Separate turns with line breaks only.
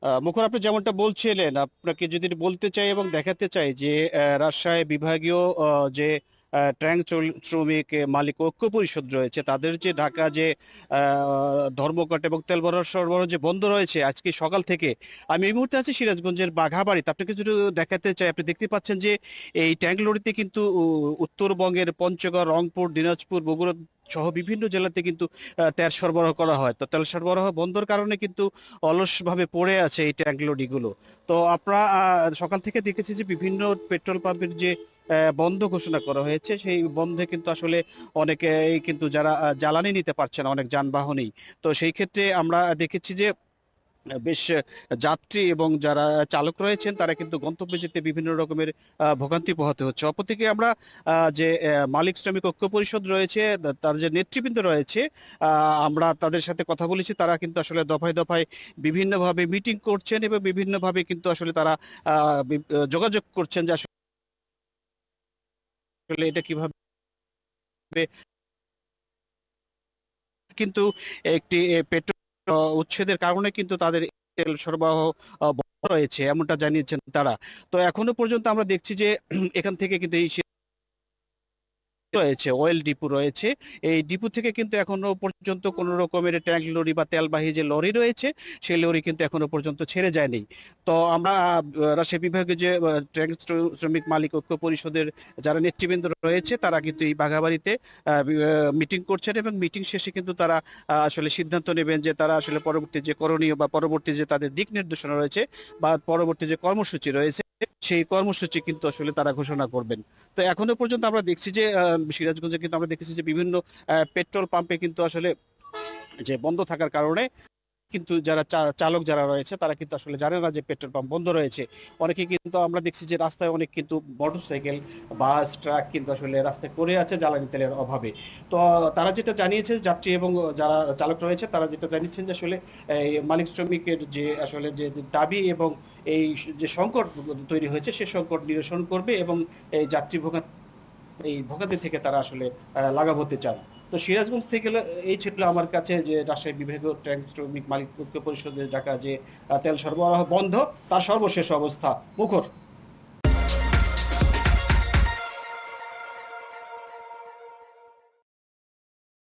মুখর, আপনি যেমনটা বলছিলেন, আপনাকে যদি বলতে চাই এবং দেখাতে চাই যে রাজশাহী বিভাগীয় যে শ্রমিক মালিক ঐক্য পরিষদ রয়েছে, তাদের যে ঢাকা যে ধর্মঘট এবং তেল সরবরাহ যে বন্ধ রয়েছে আজকে সকাল থেকে। আমি এই মুহূর্তে আছি সিরাজগঞ্জের বাঘাবাড়িতে। আপনাকে যদি দেখাতে চাই, আপনি দেখতে পাচ্ছেন যে এই ট্যাঙ্ক লরিতে কিন্তু উত্তরবঙ্গের পঞ্চগড়, রংপুর, দিনাজপুর, বগুড়া সহ বিভিন্ন জেলাতে কিন্তু তেল সরবরাহ করা হয়। তো তেল সরবরাহ বন্ধর কারণে কিন্তু অলসভাবে পড়ে আছে এই ট্যাঙ্ক লরিগুলো। তো আপনারা সকাল থেকে দেখেছি যে বিভিন্ন পেট্রোল পাম্পের যে বন্ধ ঘোষণা করা হয়েছে, সেই বন্ধে কিন্তু আসলে অনেকেই কিন্তু যারা জ্বালানি নিতে পারছে না, অনেক যানবাহনই। তো সেই ক্ষেত্রে আমরা দেখেছি যে বেশ যাত্রী এবং যারা চালক রয়েছেন তারা কিন্তু গন্তব্যে যেতে বিভিন্ন রকমের ভোগান্তি পোহাতে হচ্ছে। অপরদিকে আমরা যে মালিক শ্রমিক ঐক্য পরিষদ রয়েছে, তার যে নেতৃবৃন্দ রয়েছে, আমরা তাদের সাথে কথা বলেছি। তারা কিন্তু আসলে দফায় দফায় বিভিন্নভাবে মিটিং করছেন এবং বিভিন্নভাবে কিন্তু আসলে তারা যোগাযোগ করছেন যে আসলে এটা কিভাবে কিন্তু একটি পেট্রোল উচ্ছেদের কারণে কিন্তু তাদের তেল সরবরাহ বন্ধ রয়েছে, এমনটা জানিয়েছেন তারা। তো এখনো পর্যন্ত আমরা দেখছি যে এখান থেকে কিন্তু এই রয়েছে অয়েল ডিপো রয়েছে, এই ডিপো থেকে কিন্তু এখনো পর্যন্ত কোন রকমের ট্যাঙ্ক লরি বা তেলবাহী যে লরি রয়েছে, সেই লরি কিন্তু এখনো পর্যন্ত ছেড়ে যায়নি। তো আমরা রাজশাহী বিভাগে যে ট্যাঙ্ক শ্রমিক মালিক ঐক্য পরিষদের যারা নেতৃবৃন্দ রয়েছে, তারা কিন্তু এই বাঘাবাড়িতে মিটিং করছেন এবং মিটিং শেষে কিন্তু তারা আসলে সিদ্ধান্ত নেবেন যে তারা আসলে পরবর্তী যে করণীয় বা পরবর্তী যে তাদের দিক নির্দেশনা রয়েছে বা পরবর্তী যে কর্মসূচি রয়েছে, সেই কর্মসূচি কিন্তু আসলে তারা ঘোষণা করবেন। তো এখনো পর্যন্ত আমরা দেখছি যে সিরাজগঞ্জে কিন্তু আমরা দেখেছি যে বিভিন্ন পেট্রোল পাম্পে কিন্তু আসলে যে বন্ধ থাকার কারণে কিন্তু যারা চালক যারা রয়েছে তারা কিন্তু আসলে জানে না যে পেট্রোল পাম্প বন্ধ রয়েছে। অনেকে কিন্তু আমরা দেখছি যে রাস্তায় অনেক কিন্তু মোটরসাইকেল, বাস, ট্রাক কিন্তু আসলে রাস্তায় পড়ে আছে জ্বালানি তেলের অভাবে। তো তারা যেটা জানিয়েছে, যাত্রী এবং যারা চালক রয়েছে তারা যেটা জানিয়েছেন যে আসলে এই মালিক শ্রমিকের যে আসলে যে দাবি এবং এই যে সংকট তৈরি হয়েছে সে সংকট নিরসন করবে এবং এই এই ভোগান্তি থেকে তারা আসলে লাঘব হতে চান। তো সিরাজগঞ্জ থেকে এই ছিল আমার কাছে যে রাজশাহী বিভাগীয় ট্যাঙ্ক শ্রমিক মালিক ঐক্য পরিষদের ডাকা যে তেল সরবরাহ বন্ধ তার সর্বশেষ অবস্থা। মুখর।